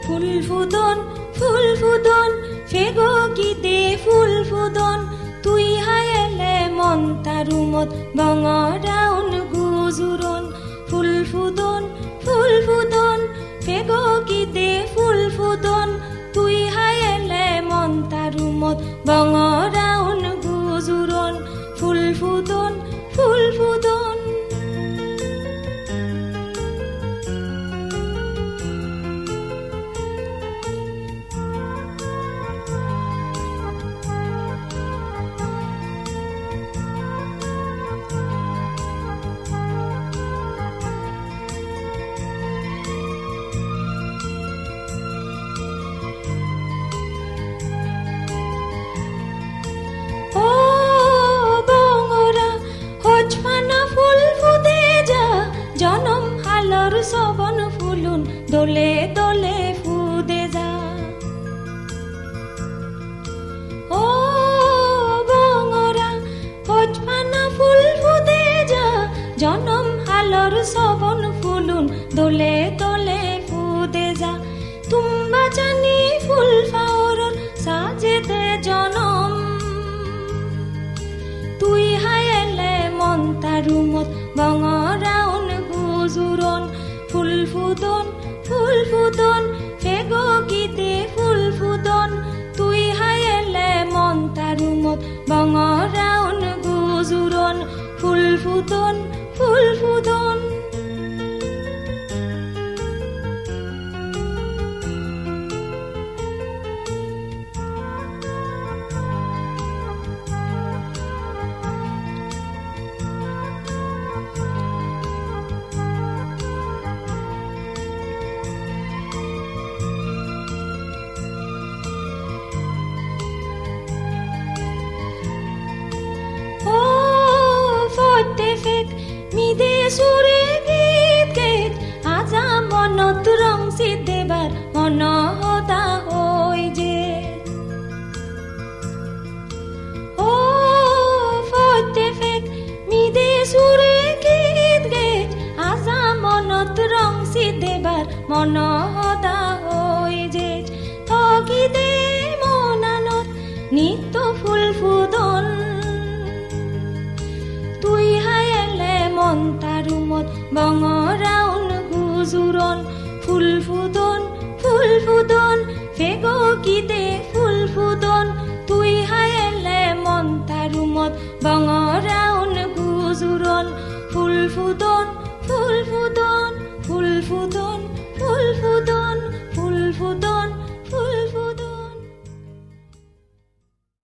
ফুল ফুদন ফেগো গীতে ফুল ফুদন তুই হায়েলে মন তারুমত বঙরাউন গুজুরন ফুল ফুদন ফেগো গীতে ফুল ফুদন তুই হায়েলে মন তারুমত বঙরাউন গুজুরন ফুল ফুদন সবন ফুলুন দোলে দোলে ফুদে যা ও বঙরা হজপানা ফুল ফুদে যা জনম হালর সবন ফুলুন দোলে দোলে ফুদে যা তুম্বা জানি ফুল ফাওরর সাজেতে জনম তুই হায়েলে মন তারুমত বঙরাউন গুজুরন ফুল ফুদন ফেগো গীতে ফুল ফুদন তুই হায়েলে মন তারুমত বঙরাউন গুজুরন ফুল ফুদন মিদে সুরে গীত গেত আজা মনত রং সিদ্ধেবার মন হতা হই যে ও ফতে ফেক মিদে সুরে গীত গেত আজা মনত রং সিদ্ধেবার মন হতা হই যে থকি দে মনানত নিত্য ফুল ফুদন তুই হায়েলে মন তারুমত বঙরাউন গুজুরন ফুল ফুদন ফেগো গীতে ফুল ফুদন তুই হায়েলে মন তারুমত বঙরাউন গুজুরন ফুল ফুদন